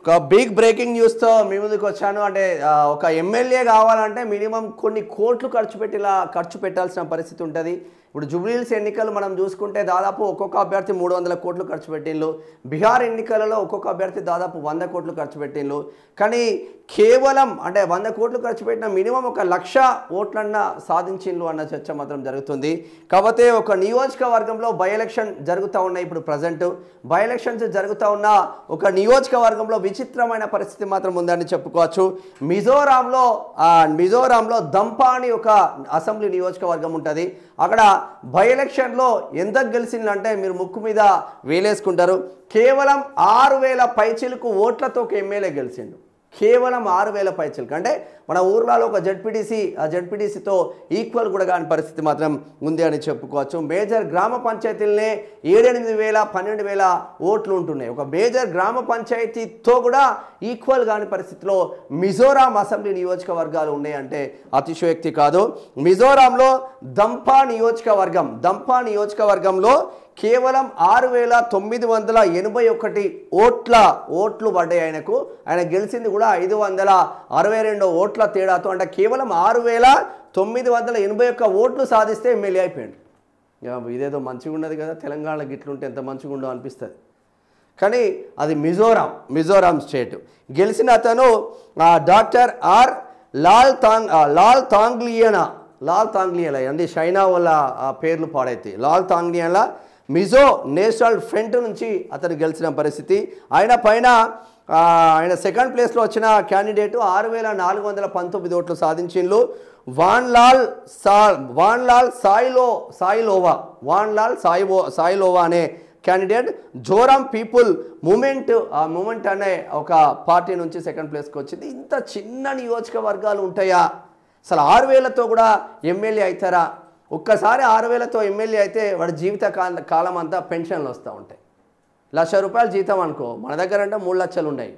ఒక big breaking న్యూస్తో మీ ముందుకు వచ్చాను. అంటే ఒక ఎమ్మెల్యే కావాలంటే మినిమం కొన్ని కోట్లు ఖర్చు పెట్టాల్సిన పరిస్థితి ఉంటుంది. ఇప్పుడు జూబ్లీహిల్స్ ఎన్నికలు మనం చూసుకుంటే దాదాపు ఒక్కొక్క అభ్యర్థి 300 కోట్లు ఖర్చు పెట్టిండ్రు. బీహార్ ఎన్నికలలో ఒక్కొక్క అభ్యర్థి దాదాపు 100 కోట్లు ఖర్చు పెట్టిండ్రు. కానీ కేవలం అంటే 100 కోట్లు ఖర్చు పెట్టిన మినిమం 1,00,000 ఓట్లన్నా సాధించిండ్రు అన్న చర్చ మాత్రం జరుగుతుంది. కాకపోతే ఒక నియోజకవర్గంలో బై ఎలక్షన్ జరుగుతూ ఉన్నాయి. ఇప్పుడు ప్రజెంట్ బై ఎలక్షన్స్ జరుగుతూ ఉన్న ఒక నియోజకవర్గంలో విచిత్రమైన పరిస్థితి మాత్రం ఉందని చెప్పుకోవచ్చు. మిజోరాంలో దంపా అని ఒక అసెంబ్లీ నియోజకవర్గం ఉంటుంది. అక్కడ బై ఎలక్షన్లో ఎంత గెలిచిందంటే మీరు ముక్కు మీద వేలేసుకుంటారు. కేవలం 6,000 పైచిలకు ఓట్లతో ఒక ఎమ్మెల్యే గెలిచిండు. కేవలం 6,000 పైచిలకు అంటే మన ఊర్లలో ఒక జడ్పీటీసీతో ఈక్వల్ కూడా కాని పరిస్థితి మాత్రం ఉంది అని చెప్పుకోవచ్చు. మేజర్ గ్రామ పంచాయతీలనే 7,000-8,000 12,000 ఓట్లు ఉంటున్నాయి. ఒక మేజర్ గ్రామ పంచాయతీతో కూడా ఈక్వల్ కాని పరిస్థితిలో మిజోరాం అసెంబ్లీ నియోజకవర్గాలు ఉన్నాయంటే అతిశయోక్తి కాదు. మిజోరాంలో దంపా నియోజకవర్గంలో కేవలం 6,981 ఓట్లు పడ్డాయి ఆయనకు. ఆయన గెలిచింది కూడా 562 ఓట్ల తేడాతో. అంటే కేవలం 6,981 ఓట్లు సాధిస్తే ఎమ్మెల్యే అయిపోయాడు. ఇదేదో మంచిగా ఉన్నది కదా, తెలంగాణలో గిట్లుంటే ఎంత మంచిగా ఉండో అనిపిస్తుంది. కానీ అది మిజోరాం స్టేట్. గెలిచిన అతను డాక్టర్ ఆర్ లాల్ తాంగ్లియనా అండి. చైనా వాళ్ళ పేర్లు పాడైతే లాల్ తాంగ్లియనా మిజో నేషనల్ ఫ్రంట్ నుంచి అతను గెలిచిన పరిస్థితి. ఆయన సెకండ్ ప్లేస్లో వచ్చిన క్యాండిడేటు 6,419 ఓట్లు సాధించిండ్రు. వాన్లాల్ సాయిలోవా అనే క్యాండిడేట్ జోరాం పీపుల్ మూమెంట్ అనే ఒక పార్టీ నుంచి సెకండ్ ప్లేస్కి వచ్చింది. ఇంత చిన్న నియోజకవర్గాలు ఉంటాయా? అసలు 6,000తో కూడా ఎమ్మెల్యే అవుతారా? ఒక్కసారి 6,000తో ఎమ్మెల్యే అయితే వాడి జీవిత కాలం అంతా పెన్షన్లు వస్తూ ఉంటాయి. ₹1,00,000 జీతం అనుకో, మన దగ్గర అంటే 3 లక్షలు ఉన్నాయి,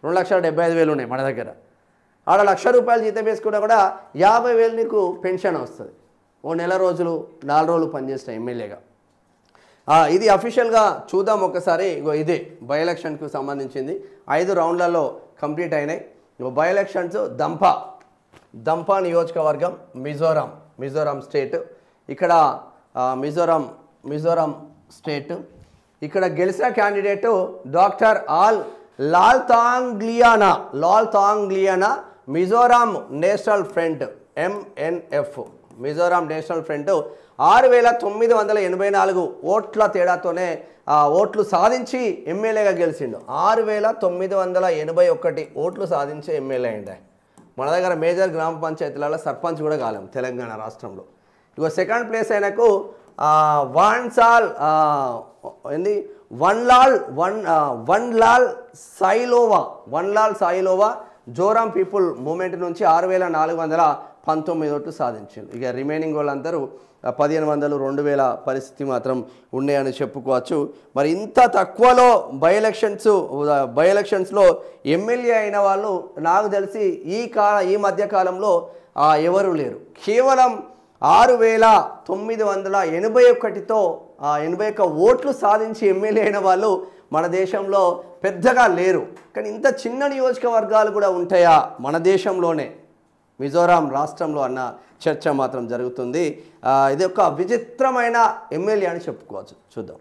2,75,000 ఉన్నాయి మన దగ్గర. ఆడ ₹1,00,000 జీతం వేసుకున్నా కూడా 50,000 నీకు పెన్షన్ వస్తుంది. ఓ 4 రోజులు పనిచేసిన ఎమ్మెల్యేగా. ఇది అఫీషియల్గా చూద్దాం ఒకసారి. ఇదే బై ఎలక్షన్కు సంబంధించింది. 5 రౌండ్లలో కంప్లీట్ అయినాయి. బై ఎలక్షన్స్ దంపా నియోజకవర్గం మిజోరాం స్టేట్. ఇక్కడ మిజోరాం స్టేట్. ఇక్కడ గెలిచిన candidate doctor Lal Thangliana Mizoram National Front MNF. Mizoram National Front 6,984 ఓట్ల తేడాతోనే ఓట్లు సాధించి ఎమ్మెల్యేగా గెలిచిండు. 6,981 ఓట్లు సాధించి ఎమ్మెల్యే అయింది. మన దగ్గర మేజర్ గ్రామ పంచాయతీలలో సర్పంచ్ కూడా కాలేం తెలంగాణ రాష్ట్రంలో. ఇగో సెకండ్ ప్లేస్ ఆయనకు వన్లాల్ సాయిలోవా జోరాం పీపుల్ మూమెంట్ నుంచి 6,419 ఓట్లు సాధించారు. ఇక రిమైనింగ్ వాళ్ళందరూ 1,500 2,000 పరిస్థితి మాత్రం ఉన్నాయని చెప్పుకోవచ్చు. మరి ఇంత తక్కువలో బై ఎలక్షన్స్లో ఎమ్మెల్యే అయిన వాళ్ళు నాకు తెలిసి ఈ మధ్యకాలంలో ఎవరు లేరు. కేవలం 6,981తో 81 ఓట్లు సాధించి ఎమ్మెల్యే అయిన వాళ్ళు మన దేశంలో పెద్దగా లేరు. కానీ ఇంత చిన్న నియోజకవర్గాలు కూడా ఉంటాయా మన దేశంలోనే, మిజోరాం రాష్ట్రంలో అన్న చర్చ మాత్రం జరుగుతుంది. ఇది ఒక విచిత్రమైన ఎమ్మెల్యే అని చెప్పుకోవచ్చు. చూద్దాం.